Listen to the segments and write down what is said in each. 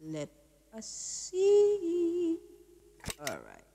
Let us see. All right.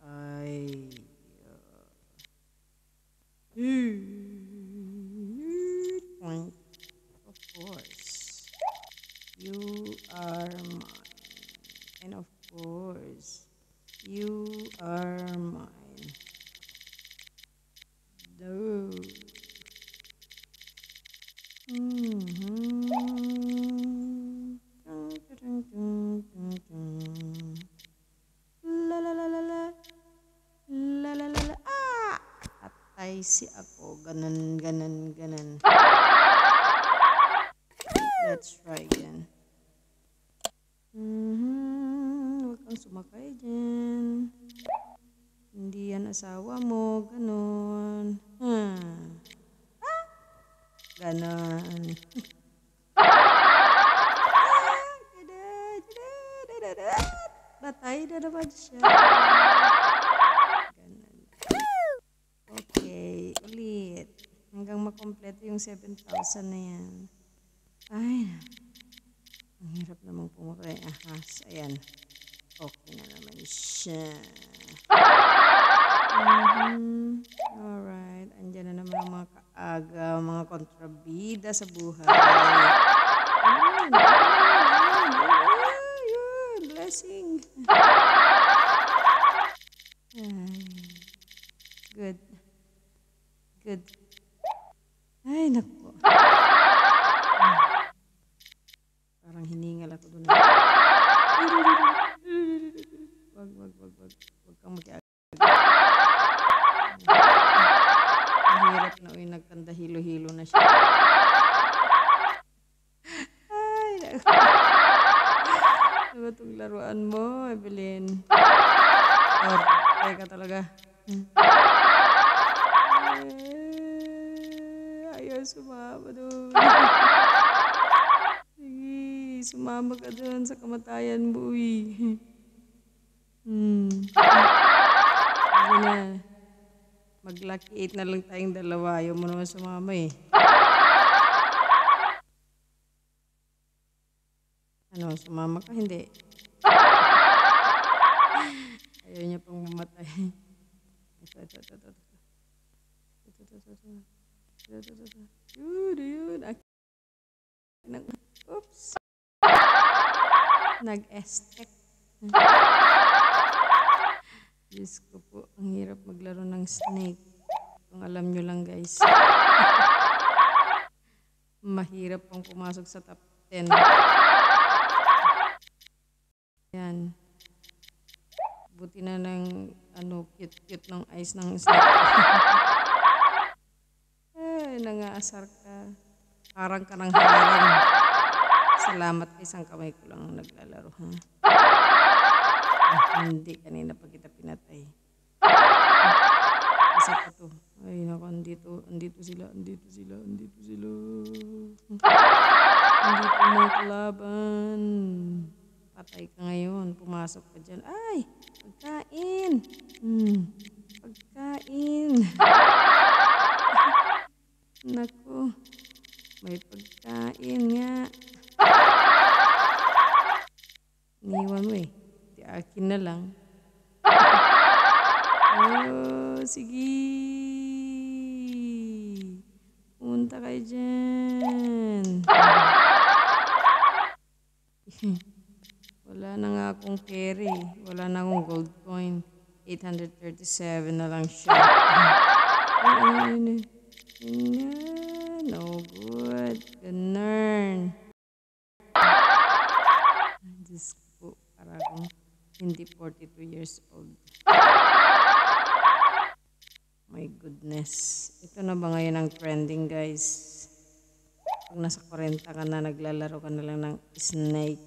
I point. Of course, you are mine, and of course, you are mine. No. La la la la la. La la la la. Ah! Patay si ako. Ganon, ganon, ganon. Let's try again. Huwag kang sumakay dyan. Hindi yan asawa mo. Ganon. Ganon. Batay na naman siya. Ganon. Okay, ulit. Hanggang makompleto yung 7,000 na yan. Ay, ang hirap namang pumakay ahas. Ayan. Okay na naman siya. Alright. Andyan na naman ang mga kaaga, mga kontrabida sa buhay. Ayun. Blessing. Ay. Good. Good. Ay, naku. Parang hiningal ako doon. Wag kang mag-aagad. Mahirap na uy, nagkanda hilo-hilo na siya. Ay, ano ba itong laruan mo, Evelyn? Ay ka talaga. Ayaw sumama doon. Sige, sumama ka doon sa kamatayan mo, uy. Sige na. Mag-lucky 8 na lang tayong dalawa. Ayaw mo naman sumama eh. Ano, sumama ka? Hindi. Ayaw niya pang mamatay. Yun. Oops. Nag-estek. Diyos ko po, ang hirap maglaro ng snake. Kung alam nyo lang guys. Mahirap pong pumasok sa top 10. Yan. Buti na ng cute-cute ng eyes ng snake. Ay, nangaasar ka. Harang ka ng harang. Salamat kay isang kamay ko lang naglalaro, ha? Hindi, kanina pa kita pinatay. Isa pa to. Ay, naku, andito sila. Andito mo kalaban. Patay ka ngayon. Pumasok ka dyan. Ay, pagkain. Pagkain. Naku, may pagkain nga. Iniwan mo eh. Di akin na lang. Oh, sige. Pumunta kayo dyan. Wala na nga akong carry. Wala na akong gold coin. 837 na lang siya. No good. Ganun. Diyos ko, para akong hindi 42 years old. My goodness. Ito na ba ngayon ang trending, guys? Pag nasa 40 ka na, naglalaro ka na lang ng snake.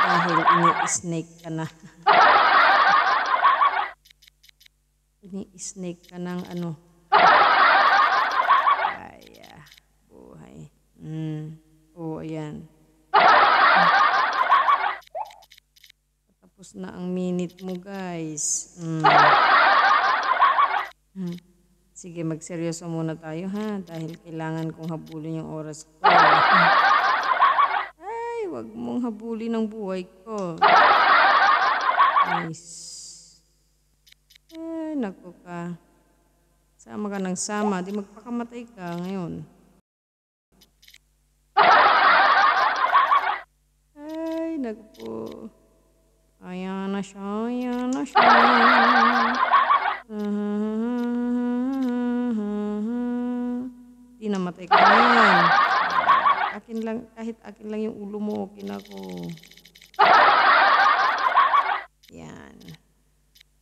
Dahil ini-snake ka na. Ini-snake ka ng ano. Kaya, buhay. Oo, ayan. Tapos na ang minute mo, guys. Sige, magseryoso muna tayo, ha? Dahil kailangan kong habulin yung oras ko. Ay, wag mong habulin ang buhay ko. Nice. Ay, naku ka. Sama ka ng sama. Di magpakamatay ka ngayon. Ay, naku. Ayan na siya, ayan na siya. Di namatay ka ngayon. Akin lang, kahit akin lang yung ulo mo, okay na ko. Yan.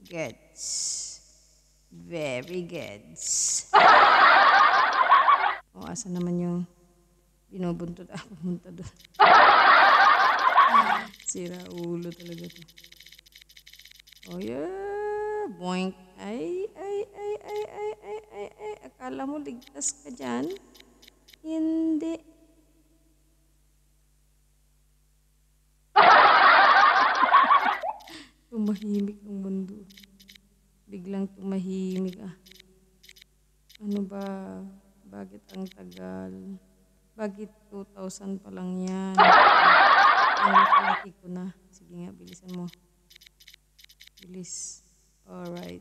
Gets. Very gets. O, asa naman yung binubuntot? Pumunta doon. Sira ulo talaga to. Oh yeah. Boink. Ay. Akala mo ligtas ka dyan? Hindi. Tumahimik ang mundo. Biglang tumahimik ah. Ano ba? Bakit ang tagal? Bakit 2,000 pa lang yan? Ang laki ko na. Sige nga, bilisan mo. Bilis. Alright.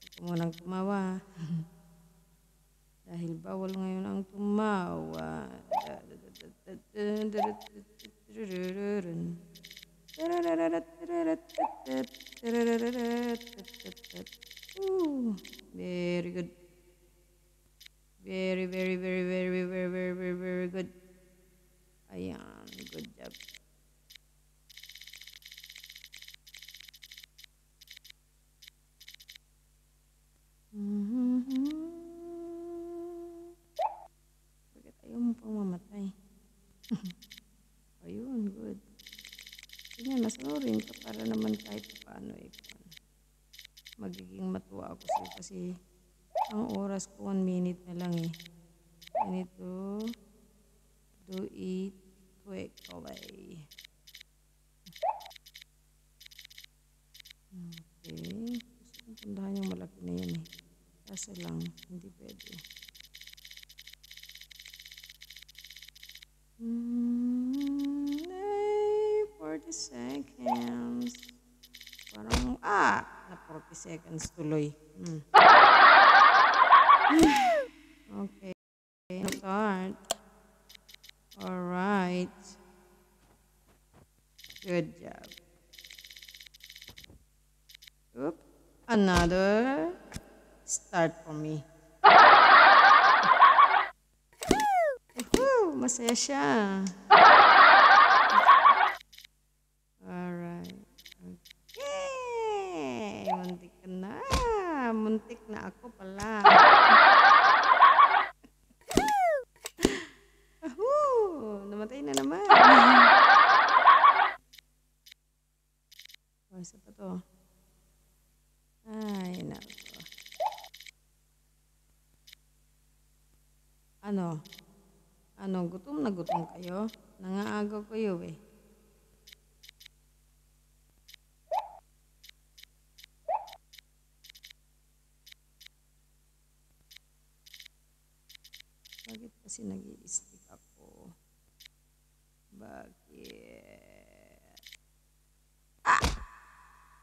Ito mo nang tumawa. Dahil bawal ngayon ang tumawa. Very good. Very good. Ayan, good job. Bakit ayaw mo pang mamatay? Ayun, good. Sige, nasunurin ka para naman kahit paano magiging matuwa ako sa'yo kasi ang oras ko 1 minute na lang eh. I need to do it quickly. Okay. Gusto kong pundahan yung malaki na yan eh. Kaso lang, hindi pwede. Ay, 40 seconds. Parang, na 40 seconds tuloy. Okay. Start. Alright. Good job. Oop. Another start for me. Masaya siya. Alright. Okay. Muntik ka na. Muntik na ako pala. Namatay na naman. Isa pa to. Ay, nako. Ano, gutom na gutom kayo? Nangaagaw kayo eh. Bakit kasi nag-i-stick ako? Bakit?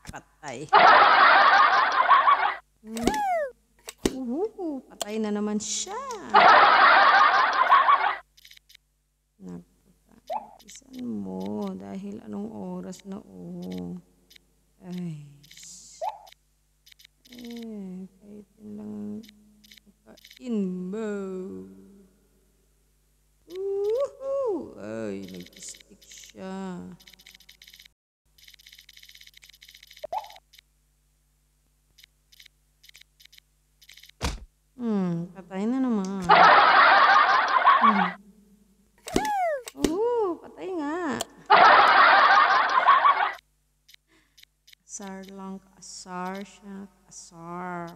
Patay. Patay na naman siya. Nakutan mo dahil anong oras na Ay. Kahit yun lang makain mo. Ay, nag-stick siya. Patay na naman. Patay nga. Asar lang, asar siya, asar.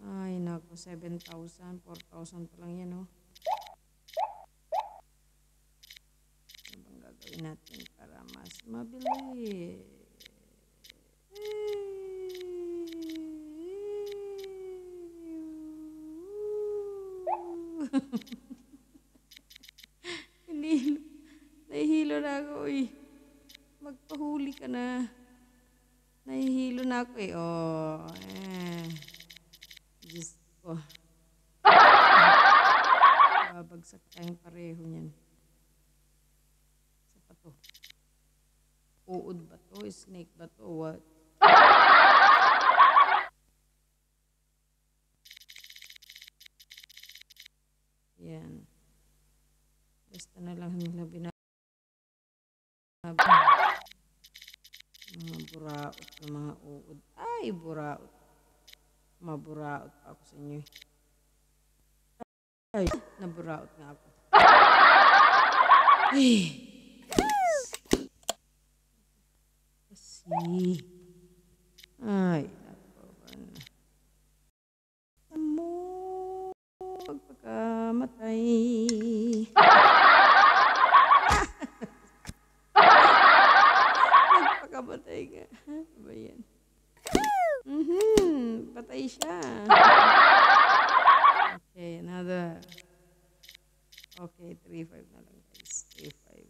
Ay, naku, 7,000, 4,000 pa lang yan, oh. Ano bang gagawin natin para mas mabilis? nahihilo na ako eh. Oh, Diyos ko. Babagsak tayong pareho niyan. Sa pa to? Uod ba to? Snake ba to? What? Yan. Basta na lang nila mga buraot na mga uod. Ay, buraot. Maburaot pa ako sa inyo. Ay, naburaot nga ako. Ay. Kasi. Ay, napawan na. Amo, pagpakamatay. Nagpakamatay ka. Ano ba yan? Patay siya. Okay, another. Okay, 3-5 na lang guys. 3-5.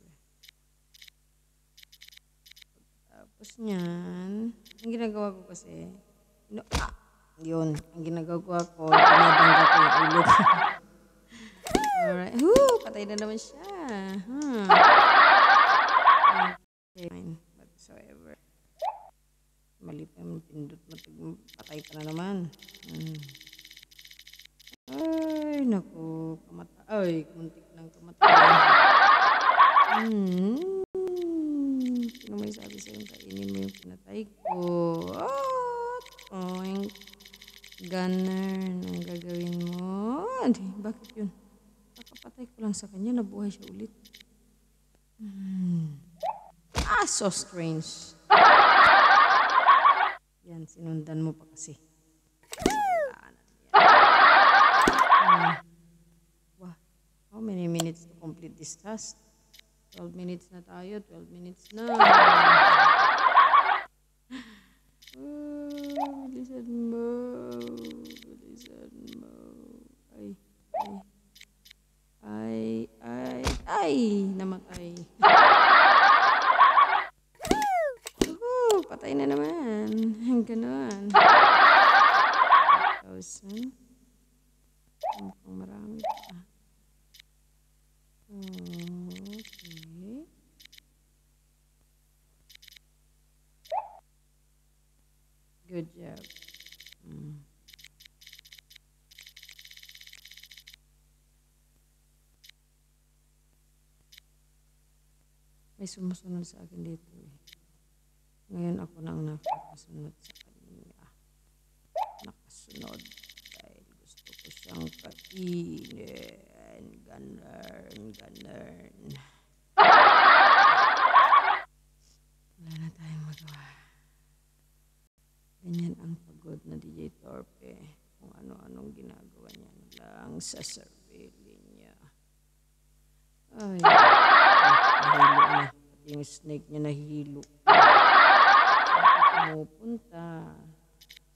Tapos niyan, ang ginagawa ko kasi, yun, ang ginagawa ko, dinadangga ko yung ulo. Alright. Patay na naman siya. Okay, fine. Whatsoever. Mali pa yung pindot mo. Patay ka na naman. Ay, naku. Ay, muntik ng kamatay. Sino may sabi sa'yo, kainin mo yung pinatay ko. Oink. Gunner, ang gagawin mo. Bakit yun? Kakapatay ko lang sa kanya, nabuhay siya ulit. So strange. Yan, sinundan mo pa kasi. Wow. How many minutes to complete this task? 12 minutes na tayo. 12 minutes na. Bilisan mo. Bilisan mo. Ay, namatay. Patay na naman. Ganon. 1,000. Mukhang marami pa. Okay. Good job. May sumusunod sa akin dito eh. Ngayon ako nang nakasunod sa kanya. Nakasunod dahil gusto ko siyang kainin. Ganern. Wala na tayong magawa. Ganyan ang pagod na DJ Torpe. Kung ano-anong ginagawa niya lang sa sarili niya. Ay, nahilo na. Pati yung snake niya nahilo. Pumupunta.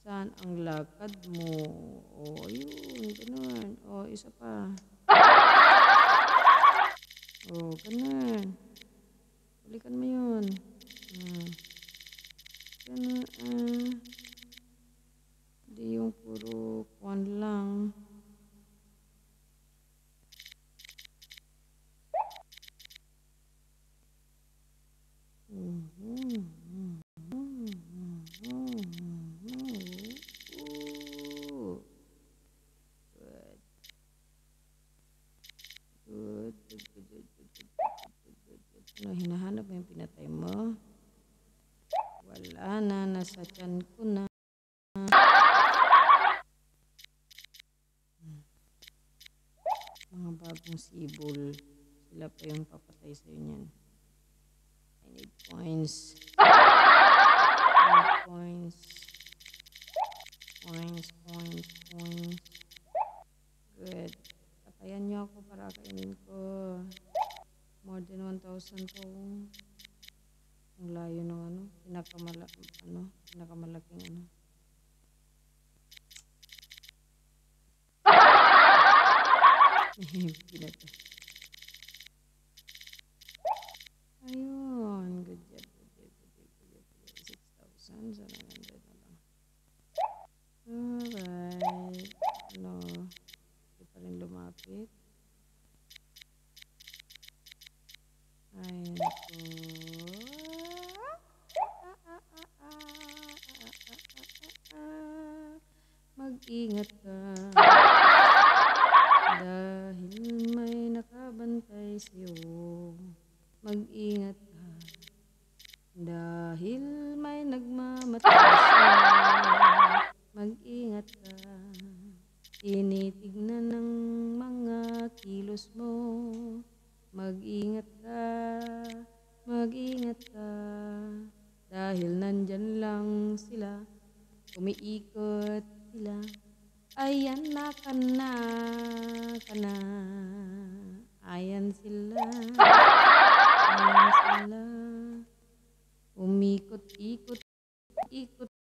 Saan ang lakad mo? Ayun, ganun. Isa pa. Ganun. Balikan mo yun. Ganun, Hindi yung puro kuwan lang. Hinahanap mo yung pinatay mo? Wala na, nasa tiyan ko na. Mga bagong sibol. Sila pa yung papatay sa'yo niyan. I need points. Points. Good. Patayan niyo ako para kainin ko. More than 1,000 to. Ang layo ng pinakamalaking Pinata. Ayun. Good job. 700 na lang. Alright. Ano? Hindi pa rin lumapit. Ay, naku. Mag-ingat ka. Dahil may nakabantay sa'yo. Mag-ingat ka. Dahil may nagmamatay sa'yo. Mag-ingat ka. Tinitignan ng mga kilos mo. Mag-ingat ka. Mag-ingat ka. Dahil nandyan lang sila. Umiikot sila. Ayan na ka na. Ayan sila. Ayan sila. Umikot-ikot. Ikot.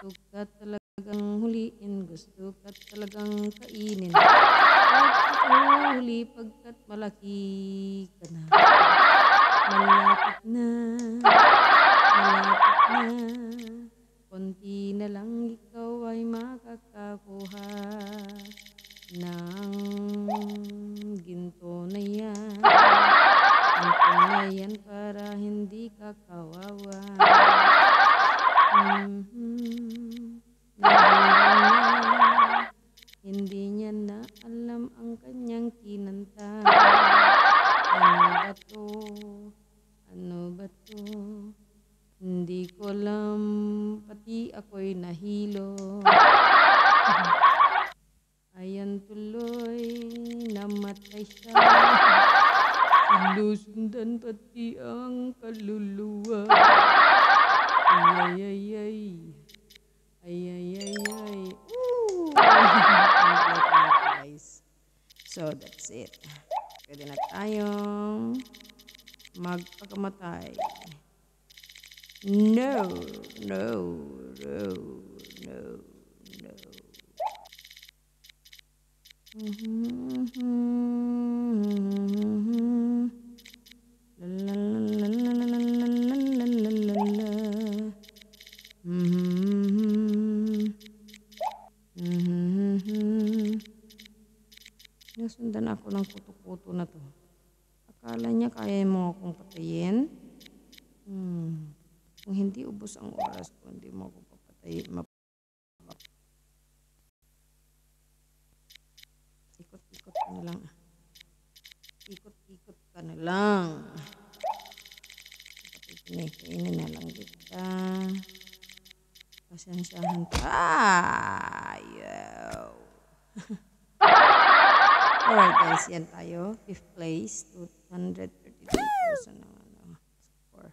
Gusto ka talagang huliin. Gusto ka talagang kainin. Pagkakahuli pagkat malaki ka na. Malapit na. Malapit na. Konti na lang ikaw ay makakakuha ng ginto na yan. Ginto na yan para hindi ka kawawa. Nahilo na. Hindi niya na alam ang kanyang kinanta. Ano ba to? Ano ba to? Hindi ko alam, pati ako'y nahilo. Ayan tuloy, namatay siya. Sinusundan pati ang kaluluwa. Ay, ay, ay, ay. Ay, ay, ay, ay. Guys. So, that's it. Pwede na tayong magpakamatay. No, no, no, no, no. La la la la la la la la la la. Nasundan ako ng kuto-kuto na to. Akala niya kaya mo akong patayin? Kung hindi ubos ang oras ko, hindi mo ako papatayin. Ikot-ikot ka na lang. Ikot-ikot ka na lang. Kainin na lang kita. Pasensyahan tayo. Alright guys, yan tayo. 5th place, 233,000 ang score.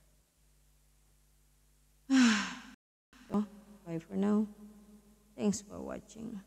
So, bye for now. Thanks for watching.